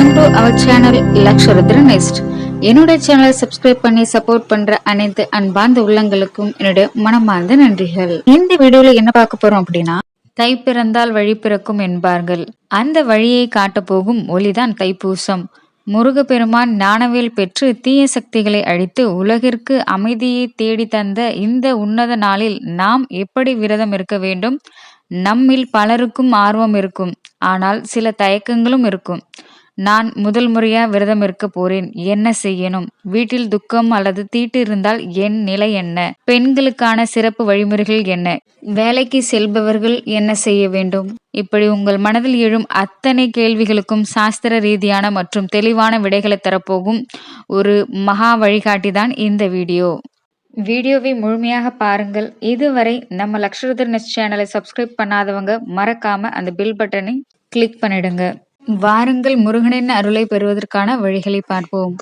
Welcome to our channel Laksharudra nest. என்னுடைய சேனலை subscribe பண்ணி சப்போர்ட் பண்ற அனைத்து அன்பார்ந்த உள்ளங்களுக்கும் என்னுடைய மனமார்ந்த நன்றிகள். இந்த வீடியோல என்ன பார்க்க போறோம் அப்படின்னா, தை பிறந்தால் வழி பிறக்கும் என்பார்கள். அந்த வழியை காட்ட போகும் ஒளிதான் தைப்பூசம். முருகப்பெருமான் ஞானவேல் பெற்று தீய சக்திகளை அழித்து உலகிற்கு அமைதியை தேடி தந்த இந்த உன்னத நாளில் நாம் எப்படி விரதம் இருக்க வேண்டும்? நம்மில் பலருக்கும் ஆர்வம் இருக்கும், ஆனால் சில தயக்கங்களும் இருக்கும். நான் முதல் முறையா விரதம் இருக்க போறேன், என்ன செய்யணும்? வீட்டில் துக்கம் அல்லது தீட்டு இருந்தால் என் நிலை என்ன? பெண்களுக்கான சிறப்பு வழிமுறைகள் என்ன? வேலைக்கு செல்பவர்கள் என்ன செய்ய வேண்டும்? இப்படி உங்கள் மனதில் எழும் அத்தனை கேள்விகளுக்கும் சாஸ்திர ரீதியான மற்றும் தெளிவான விடைகளை தரப்போகும் ஒரு மகா வழிகாட்டிதான் இந்த வீடியோ. வீடியோவை முழுமையாக பாருங்கள். இதுவரை நம்ம லக்ஷருத்ர நெஸ்ட் சேனலை சப்ஸ்கிரைப் பண்ணாதவங்க மறக்காம அந்த பெல் பட்டனை கிளிக் பண்ணிடுங்க. வாருங்கள் முருகனின் அருளை பெறுவதற்கான வழிகளை பார்ப்போம்.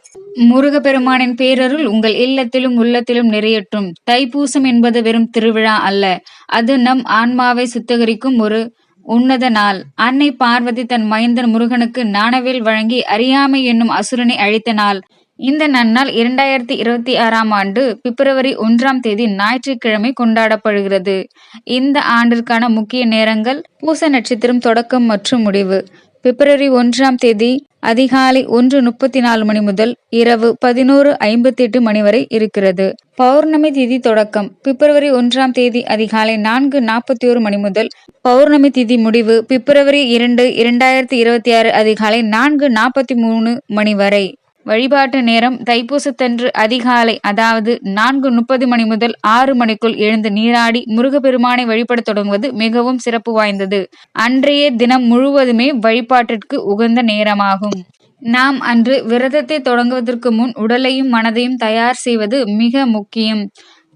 முருகப்பெருமானின் பேரருள் உங்கள் இல்லத்திலும் உள்ளத்திலும் நிறையட்டும். தைப்பூசம் என்பது வெறும் திருவிழா அல்ல, அது நம் ஆன்மாவை சுத்திகரிக்கும் ஒரு உன்னத நாள். அன்னை பார்வதி தன் மைந்தன் முருகனுக்கு ஞானவேல் வழங்கி அறியாமை என்னும் அசுரனை அழித்த நாள். இந்த நன்னாள் 2026ஆம் ஆண்டு பிப்ரவரி 1ஆம் தேதி ஞாயிற்றுக்கிழமை கொண்டாடப்படுகிறது. இந்த ஆண்டிற்கான முக்கிய நேரங்கள்: பூச நட்சத்திரம் தொடக்கம் மற்றும் முடிவு பிப்ரவரி 1ஆம் தேதி அதிகாலை 1:34 மணி முதல் இரவு 11:58 மணி வரை இருக்கிறது. பௌர்ணமி திதி தொடக்கம் பிப்ரவரி 1ஆம் தேதி அதிகாலை 4:41 மணி முதல் பௌர்ணமி திதி முடிவு பிப்ரவரி 2, 2026 அதிகாலை 4:43 மணி வரை. வழிபாட்டு நேரம்: தைப்பூசத்தன்று அதிகாலை அதாவது 4:30 மணி முதல் 6 மணிக்குள் எழுந்து நீராடி முருகப்பெருமானை வழிபட தொடங்குவது மிகவும் சிறப்பு வாய்ந்தது. அன்றைய தினம் முழுவதுமே வழிபாட்டிற்கு உகந்த நேரமாகும். நாம் அன்று விரதத்தை தொடங்குவதற்கு முன் உடலையும் மனதையும் தயார் செய்வது மிக முக்கியம்.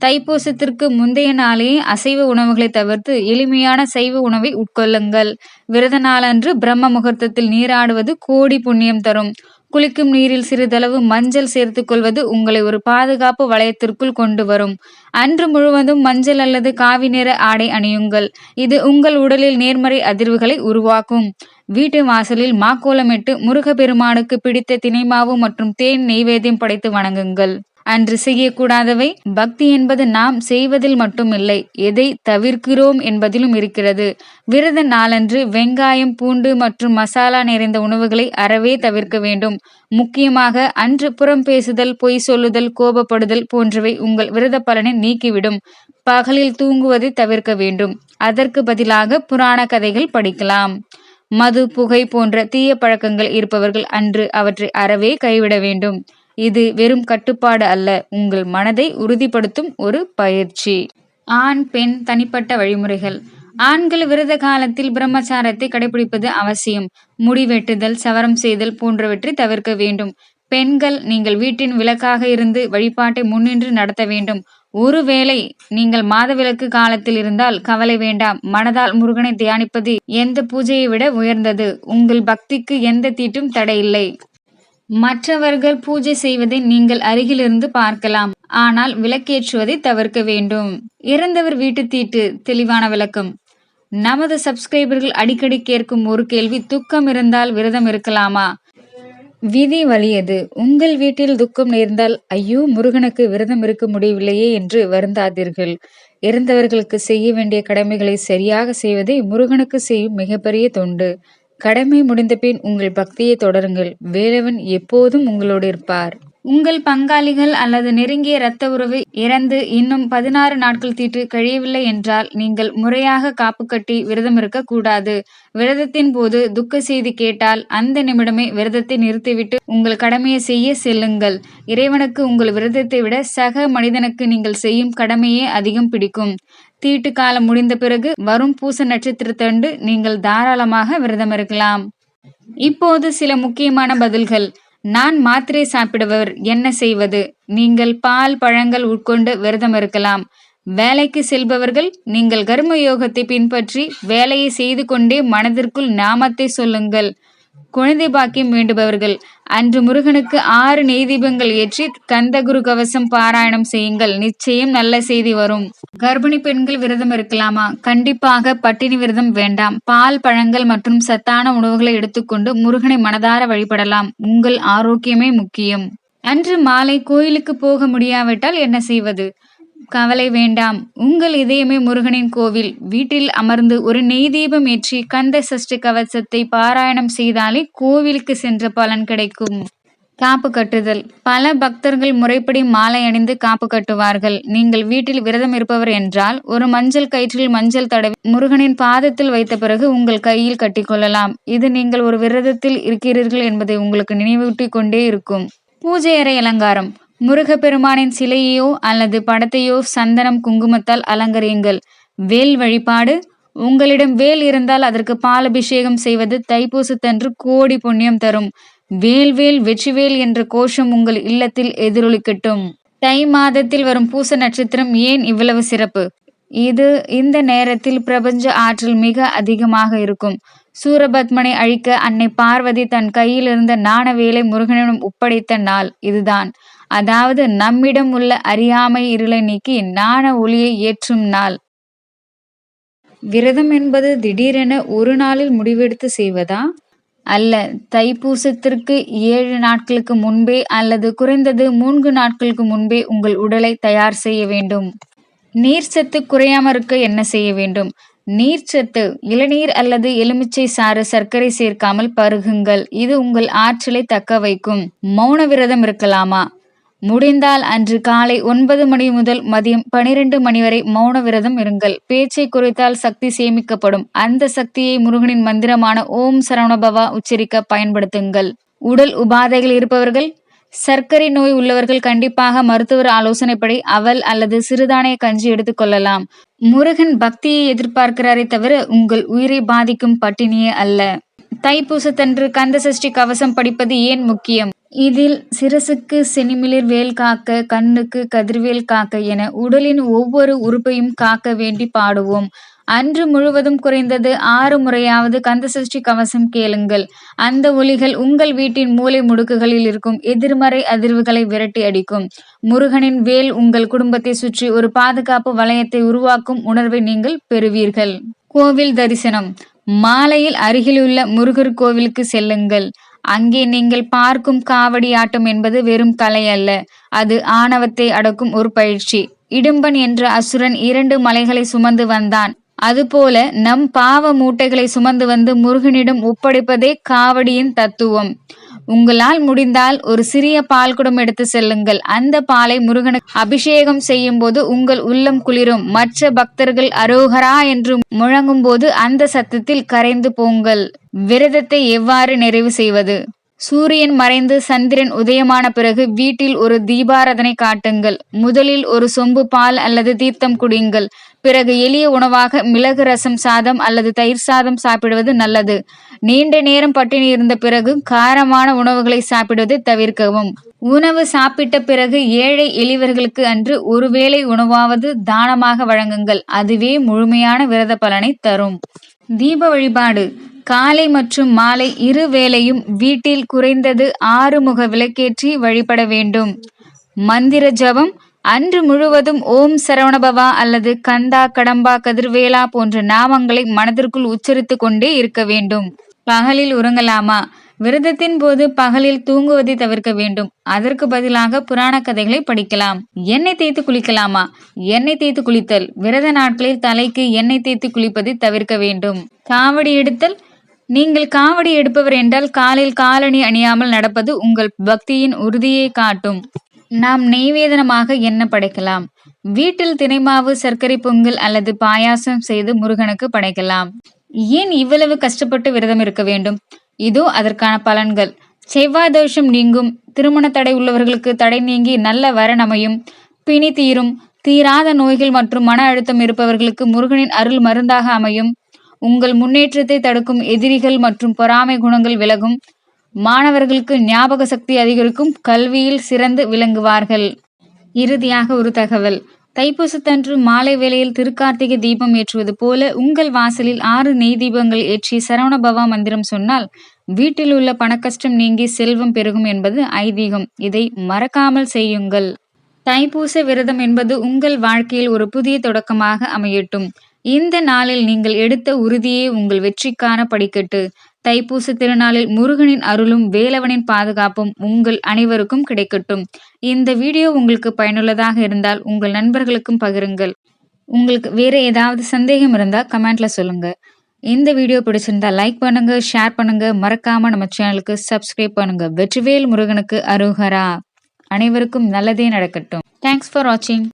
தைப்பூசத்திற்கு முந்தைய நாளையே அசைவ உணவுகளை தவிர்த்து எளிமையான சைவ உணவை உட்கொள்ளுங்கள். விரத நாளன்று பிரம்ம முகூர்த்தத்தில் நீராடுவது கோடி புண்ணியம் தரும். குளிக்கும் நீரில் சிறிதளவு மஞ்சள் சேர்த்துக் கொள்வது உங்களை ஒரு பாதுகாப்பு வளையத்திற்குள் கொண்டு வரும். அன்று முழுவதும் மஞ்சள் அல்லது காவி நிற ஆடை அணியுங்கள். இது உங்கள் உடலில் நேர்மறை அதிர்வுகளை உருவாக்கும். வீட்டு வாசலில் மாக்கோலமிட்டு முருகப்பெருமானுக்கு பிடித்த தினைமாவு மற்றும் தேன் நெய்வேத்தியம் படைத்து வணங்குங்கள். அன்று செய்யக்கூடாதவை: பக்தி என்பது நாம் செய்வதில் மட்டுமில்லை, எதை தவிர்க்கிறோம் என்பதிலும் இருக்கிறது. விரத நாளன்று வெங்காயம், பூண்டு மற்றும் மசாலா நிறைந்த உணவுகளை அறவே தவிர்க்க வேண்டும். முக்கியமாக அன்று புறம் பேசுதல், பொய் சொல்லுதல், கோபப்படுதல் போன்றவை உங்கள் விரத பலனை நீக்கிவிடும். பகலில் தூங்குவதை தவிர்க்க வேண்டும். அதற்கு பதிலாக புராண கதைகள் படிக்கலாம். மது, புகை போன்ற தீய பழக்கங்கள் இருப்பவர்கள் அன்று அவற்றை அறவே கைவிட வேண்டும். இது வெறும் கட்டுப்பாடு அல்ல, உங்கள் மனதை உறுதிப்படுத்தும் ஒரு பயிற்சி. ஆண் பெண் தனிப்பட்ட வழிமுறைகள்: ஆண்கள் விரத காலத்தில் பிரம்மச்சாரத்தை கடைபிடிப்பது அவசியம். முடி வெட்டுதல், சவரம் செய்தல் போன்றவற்றை தவிர்க்க வேண்டும். பெண்கள், நீங்கள் வீட்டின் விளக்காக இருந்து வழிபாட்டை முன்னின்று நடத்த வேண்டும். ஒருவேளை நீங்கள் மாதவிலக்கு காலத்தில் இருந்தால் கவலை வேண்டாம். மனதால் முருகனை தியானிப்பது எந்த பூஜையை விட உயர்ந்தது. உங்கள் பக்திக்கு எந்த தீட்டும் தடையில்லை. மற்றவர்கள் பூஜை செய்வதை நீங்கள் அருகிலிருந்து பார்க்கலாம், ஆனால் விளக்கேற்றுவதை தவிர்க்க வேண்டும். இறந்தவர் வீட்டு தீட்டு தெளிவான விளக்கம்: நமது சப்ஸ்கிரைபர்கள் அடிக்கடி கேட்கும் ஒரு கேள்வி: துக்கம் இருந்தால் விரதம் இருக்கலாமா? விதி வலியது. உங்கள் வீட்டில் துக்கம் நேர்ந்தால் ஐயோ, முருகனுக்கு விரதம் இருக்க முடியவில்லையே என்று வருந்தாதீர்கள். இறந்தவர்களுக்கு செய்ய வேண்டிய கடமைகளை சரியாக செய்வதே முருகனுக்கு செய்யும் மிகப்பெரிய தொண்டு. கடமை முடிந்த பின் உங்கள் பக்தியை தொடருங்கள். வேலவன் எப்போதும் உங்களோடு இருப்பார். உங்கள் பங்காளிகள் அல்லது நெருங்கிய இரத்த உறவு இறந்து இன்னும் 16 நாட்கள் தீட்டு கழியவில்லை என்றால் நீங்கள் முறையாக காப்பு கட்டி விரதம் இருக்க கூடாது. விரதத்தின் போது துக்க செய்தி கேட்டால் அந்த நிமிடமே விரதத்தை நிறுத்திவிட்டு உங்கள் கடமையை செய்ய செல்லுங்கள். இறைவனுக்கு உங்கள் விரதத்தை விட சக மனிதனுக்கு நீங்கள் செய்யும் கடமையே அதிகம் பிடிக்கும். தீட்டு காலம் முடிந்த பிறகு வரும் பூச நட்சத்திரத்தன்று நீங்கள் தாராளமாக விரதம் இருக்கலாம். இப்போது சில முக்கியமான பதில்கள். நான் மாத்திரை சாப்பிடுபவர், என்ன செய்வது? நீங்கள் பால், பழங்கள் உட்கொண்டு விரதம் இருக்கலாம். வேலைக்கு செல்பவர்கள், நீங்கள் கர்ம யோகத்தை பின்பற்றி வேலையை செய்து கொண்டே மனதிற்குள் நாமத்தை சொல்லுங்கள். குழந்தை பாக்கியம் வேண்டுபவர்கள் அன்று முருகனுக்கு 6 நெய் தீபங்கள் ஏற்றி கந்தகுரு கவசம் பாராயணம் செய்யுங்கள். நிச்சயம் நல்ல செய்தி வரும். கர்ப்பிணி பெண்கள் விரதம் இருக்கலாமா? கண்டிப்பாக பட்டினி விரதம் வேண்டாம். பால், பழங்கள் மற்றும் சத்தான உணவுகளை எடுத்துக்கொண்டு முருகனை மனதார வழிபடலாம். உங்கள் ஆரோக்கியமே முக்கியம். அன்று மாலை கோயிலுக்கு போக முடியாவிட்டால் என்ன செய்வது? கவலை வேண்டாம். உங்கள் இதயமே முருகனின் கோவில். வீட்டில் அமர்ந்து ஒரு நெய் தீபம் ஏற்றி கந்த சஷ்டி கவசத்தை பாராயணம் செய்தாலே கோவிலுக்கு சென்ற பலன் கிடைக்கும். காப்பு கட்டுதல். பல பக்தர்கள் முறைப்படி மாலை அணிந்து காப்பு கட்டுவார்கள். நீங்கள் வீட்டில் விரதம் இருப்பவர் என்றால் ஒரு மஞ்சள் கயிற்றில் மஞ்சள் தடவி முருகனின் பாதத்தில் வைத்த பிறகு உங்கள் கையில் கட்டிக்கொள்ளலாம். இது நீங்கள் ஒரு விரதத்தில் இருக்கிறீர்கள் என்பதை உங்களுக்கு நினைவூட்டிக் கொண்டே இருக்கும். பூஜை அறை அலங்காரம். முருகப்பெருமானின் சிலையையோ அல்லது படத்தையோ சந்தனம், குங்குமத்தால் அலங்கரியுங்கள். வேல் வழிபாடு. உங்களிடம் வேல் இருந்தால் அதற்கு பால் அபிஷேகம் செய்வது தைப்பூசத்தன்று கோடி புண்ணியம் தரும். வேல்வேல் வெற்றிவேல் என்ற கோஷம் உங்கள் இல்லத்தில் எதிரொலிக்கட்டும். தை மாதத்தில் வரும் பூச நட்சத்திரம் ஏன் இவ்வளவு சிறப்பு? இந்த நேரத்தில் பிரபஞ்ச ஆற்றல் மிக அதிகமாக இருக்கும். சூரபத்மனை அழிக்க அன்னை பார்வதி தன் கையில் இருந்த நாணவேலை முருகனிடம் ஒப்படைத்த நாள் இதுதான். அதாவது நம்மிடம் உள்ள அறியாமை இருளை நீக்கி ஞான ஒளியை ஏற்றும் நாள். விரதம் என்பது திடீரென ஒரு நாளில் முடிவெடுத்து செய்வதா? அல்ல. தைப்பூசத்திற்கு 7 நாட்களுக்கு முன்பே அல்லது குறைந்தது 3 நாட்களுக்கு முன்பே உங்கள் உடலை தயார் செய்ய வேண்டும். நீர்ச்சத்து குறையாமல் இருக்க என்ன செய்ய வேண்டும்? நீர்ச்சத்து. இளநீர் அல்லது எலுமிச்சை சாறு சர்க்கரை சேர்க்காமல் பருகுங்கள். இது உங்கள் ஆற்றலை தக்க வைக்கும். மௌன விரதம் இருக்கலாமா? முடிந்தால் அன்று காலை 9 மணி முதல் மதியம் 12 மணி வரை மௌன விரதம் இருங்கள். பேச்சை குறைத்தால் சக்தி சேமிக்கப்படும். அந்த சக்தியை முருகனின் மந்திரமான ஓம் சரவணபவா உச்சரிக்க பயன்படுத்துங்கள். உடல் உபாதைகள் இருப்பவர்கள், சர்க்கரை நோய் உள்ளவர்கள் கண்டிப்பாக மருத்துவர் ஆலோசனைப்படி அவல் அல்லது சிறுதானிய கஞ்சி எடுத்துக்கொள்ளலாம். முருகன் பக்தியை எதிர்பார்க்கிறாரே தவிர உங்கள் உயிரை பாதிக்கும் பட்டினியே அல்ல. தைப்பூசத்தன்று கந்த சஷ்டி கவசம் படிப்பது ஏன் முக்கியம்? இதில் சிரசுக்கு செனிமிளிர் வேல் காக்க, கண்ணுக்கு கதிர்வேல் காக்க என உடலின் ஒவ்வொரு உறுப்பையும் காக்க வேண்டி பாடுவோம். அன்று முழுவதும் குறைந்தது 6 முறையாவது கந்தசஷ்டி கவசம் கேளுங்கள். அந்த ஒலிகள் உங்கள் வீட்டின் மூலை முடுக்குகளில் இருக்கும் எதிர்மறை அதிர்வுகளை விரட்டி அடிக்கும். முருகனின் வேல் உங்கள் குடும்பத்தை சுற்றி ஒரு பாதுகாப்பு வளையத்தை உருவாக்கும் உணர்வை நீங்கள் பெறுவீர்கள். கோவில் தரிசனம். மாலையில் அருகிலுள்ள முருகர் கோவிலுக்கு செல்லுங்கள். அங்கே நீங்கள் பார்க்கும் காவடி ஆட்டம் என்பது வெறும் கலை அல்ல, அது ஆணவத்தை அடக்கும் ஒரு பயிற்சி. இடும்பன் என்ற அசுரன் 2 மலைகளை சுமந்து வந்தான். அதுபோல நம் பாவ மூட்டைகளை சுமந்து வந்து முருகனிடம் ஒப்படைப்பதே காவடியின் தத்துவம். உங்களால் முடிந்தால் ஒரு சிறிய பால் குடம் எடுத்து செல்லுங்கள். அந்த பாலை முருகனுக்கு அபிஷேகம் செய்யும் போது உங்கள் உள்ளம் குளிரும். மற்ற பக்தர்கள் அரோகரா என்று முழங்கும் போது அந்த சத்தத்தில் கரைந்து போங்கள். விரதத்தை எவ்வாறு நிறைவு செய்வது? சூரியன் மறைந்து சந்திரன் உதயமான பிறகு வீட்டில் ஒரு தீபாராதனை காட்டுங்கள். முதலில் ஒரு சொம்பு பால் அல்லது தீர்த்தம் குடியுங்கள். பிறகு எளிய உணவாக மிளகு ரசம் சாதம் அல்லது தயிர் சாதம் சாப்பிடுவது நல்லது. நீண்ட நேரம் பட்டினி இருந்த பிறகு காரமான உணவுகளை சாப்பிடுவதை தவிர்க்கவும். உணவு சாப்பிட்ட பிறகு ஏழை எளியவர்களுக்கு அன்று ஒருவேளை உணவாவது தானமாக வழங்குங்கள். அதுவே முழுமையான விரத பலனை தரும். தீப வழிபாடு. காலை மற்றும் மாலை 2 வேளையும் வீட்டில் குறைந்தது 6 முக விளக்கேற்றி வழிபட வேண்டும். மந்திர ஜபம். அன்று முழுவதும் ஓம் சரவணபவா அல்லது கந்தா, கடம்பா, கதிர்வேலா போன்ற நாமங்களை மனதிற்குள் உச்சரித்து கொண்டே இருக்க வேண்டும். பகலில் உறங்கலாமா? விரதத்தின் போது பகலில் தூங்குவதை தவிர்க்க வேண்டும். அதற்கு பதிலாக புராண கதைகளை படிக்கலாம். எண்ணெய் தேய்த்து குளிக்கலாமா? எண்ணெய் தேய்த்து குளித்தல். விரத நாட்களில் தலைக்கு எண்ணெய் தேய்த்து குளிப்பதை தவிர்க்க வேண்டும். காவடி எடுத்தல். நீங்கள் காவடி எடுப்பவர் என்றால் காலில் காலணி அணியாமல் நடப்பது உங்கள் பக்தியின் உறுதியை காட்டும். நாம் நெய்வேதனமாக என்ன படைக்கலாம்? வீட்டில் தினைமாவு, சர்க்கரை பொங்கல் அல்லது பாயாசம் செய்து முருகனுக்கு படைக்கலாம். ஏன் இவ்வளவு கஷ்டப்பட்டு விரதம் இருக்க வேண்டும்? இதோ அதற்கான பலன்கள். செவ்வாய் தோஷம் நீங்கும். திருமண தடை உள்ளவர்களுக்கு தடை நீங்கி நல்ல வரன் அமையும். பிணி தீரும். தீராத நோய்கள் மற்றும் மன அழுத்தம் இருப்பவர்களுக்கு முருகனின் அருள் மருந்தாக அமையும். உங்கள் முன்னேற்றத்தை தடுக்கும் எதிரிகள் மற்றும் பொறாமை குணங்கள் விலகும். மாணவர்களுக்கு ஞாபக சக்தி அதிகரிக்கும். கல்வியில் சிறந்து விளங்குவார்கள். இறுதியாக ஒரு தகவல். தைப்பூசத்தன்று மாலை வேளையில் திருக்கார்த்திகை தீபம் ஏற்றுவது போல உங்கள் வாசலில் 6 நெய் தீபங்கள் ஏற்றி சரவணபவா மந்திரம் சொன்னால் வீட்டில் உள்ள பணக்கஷ்டம் நீங்கி செல்வம் பெருகும் என்பது ஐதீகம். இதை மறக்காமல் செய்யுங்கள். தைப்பூச விரதம் என்பது உங்கள் வாழ்க்கையில் ஒரு புதிய தொடக்கமாக அமையட்டும். இந்த நாளில் நீங்கள் எடுத்த உறுதியே உங்கள் வெற்றிக்கான படிக்கட்டு. தைப்பூச திருநாளில் முருகனின் அருளும் வேலவனின் பாதுகாப்பும் உங்கள் அனைவருக்கும் கிடைக்கட்டும். இந்த வீடியோ உங்களுக்கு பயனுள்ளதாக இருந்தால் உங்கள் நண்பர்களுக்கும் பகிருங்கள். உங்களுக்கு வேற ஏதாவது சந்தேகம் இருந்தா கமெண்ட்ல சொல்லுங்க. இந்த வீடியோ பிடிச்சிருந்தா லைக் பண்ணுங்க, ஷேர் பண்ணுங்க, மறக்காம நம்ம சேனலுக்கு சப்ஸ்கிரைப் பண்ணுங்க. வெற்றிவேல் முருகனுக்கு அரோகரா. அனைவருக்கும் நல்லதே நடக்கட்டும். தேங்க்ஸ் ஃபார் வாட்சிங்.